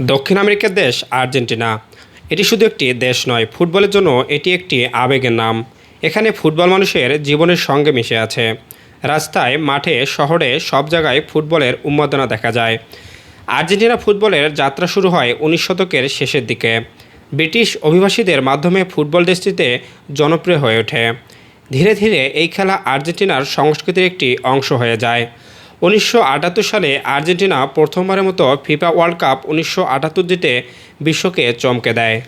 দক্ষিণ আমেরিকার দেশ আর্জেন্টিনা। এটি শুধু একটি দেশ নয়, ফুটবলের জন্য এটি একটি আবেগের নাম। এখানে ফুটবল মানুষের জীবনের সঙ্গে মিশে আছে। রাস্তায়, মাঠে, শহরে সব জায়গায় ফুটবলের উন্মাদনা দেখা যায়। আর্জেন্টিনা ফুটবলের যাত্রা শুরু হয় 19 শতকের শেষের দিকে। ব্রিটিশ অভিবাসীদের মাধ্যমে ফুটবল দেশটিতে জনপ্রিয় হয়ে ওঠে। ধীরে ধীরে এই খেলা আর্জেন্টিনার সংস্কৃতির একটি অংশ হয়ে যায়। 1978 সালে আর্জেন্টিনা প্রথমবারের মতো ফিফা ওয়ার্ল্ড কাপ 1978 জিতে বিশ্বকে চমকে দেয়।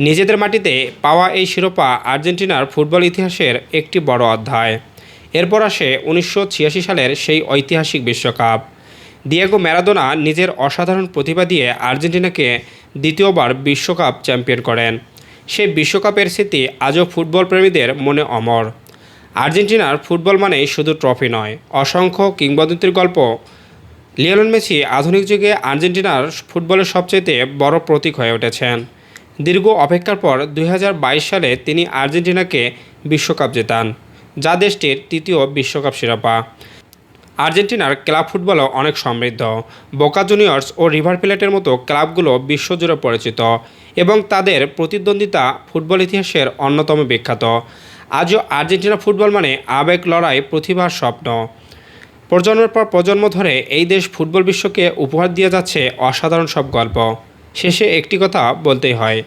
নিজেদের মাটিতে পাওয়া এই শিরোপা আর্জেন্টিনার ফুটবল ইতিহাসের একটি বড় অধ্যায়। এরপর আসে 1986 সালের সেই ঐতিহাসিক বিশ্বকাপ। দিয়েগো ম্যারাডোনা নিজের অসাধারণ প্রতিভা দিয়ে আর্জেন্টিনাকে দ্বিতীয়বার বিশ্বকাপ চ্যাম্পিয়ন করেন। সেই বিশ্বকাপের স্মৃতি আজও ফুটবল প্রেমীদের মনে অমর। আর্জেন্টিনার ফুটবল মানেই শুধু ট্রফি নয়, অসংখ্য কিংবদন্তির গল্প। লিওনেল মেসি আধুনিক যুগে আর্জেন্টিনার ফুটবলের সবচেয়ে বড় প্রতীক হয়ে উঠেছেন। দীর্ঘ অপেক্ষার পর 2022 সালে তিনি আর্জেন্টিনাকে বিশ্বকাপ জেতান, যা দেশটির তৃতীয় বিশ্বকাপ শিরোপা। আর্জেন্টিনার ক্লাব ফুটবলও অনেক সমৃদ্ধ। বোকা জুনিয়র্স ও রিভার প্লেটের মতো ক্লাবগুলো বিশ্বজুড়ে পরিচিত এবং তাদের প্রতিদ্বন্দ্বিতা ফুটবল ইতিহাসের অন্যতম বিখ্যাত। আজও আর্জেন্টিনা ফুটবল মানে আবেগ, লড়াই, প্রতিভার স্বপ্ন। প্রজন্মের পর প্রজন্ম ধরে এই দেশ ফুটবল বিশ্বকে উপহার দিয়ে যাচ্ছে অসাধারণ সব গল্প। শেষে একটি কথা বলতেই হয়,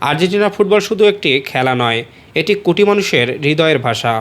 আর্জেন্টিনা ফুটবল শুধু একটি খেলা নয়, এটি কোটি মানুষের হৃদয়ের ভাষা।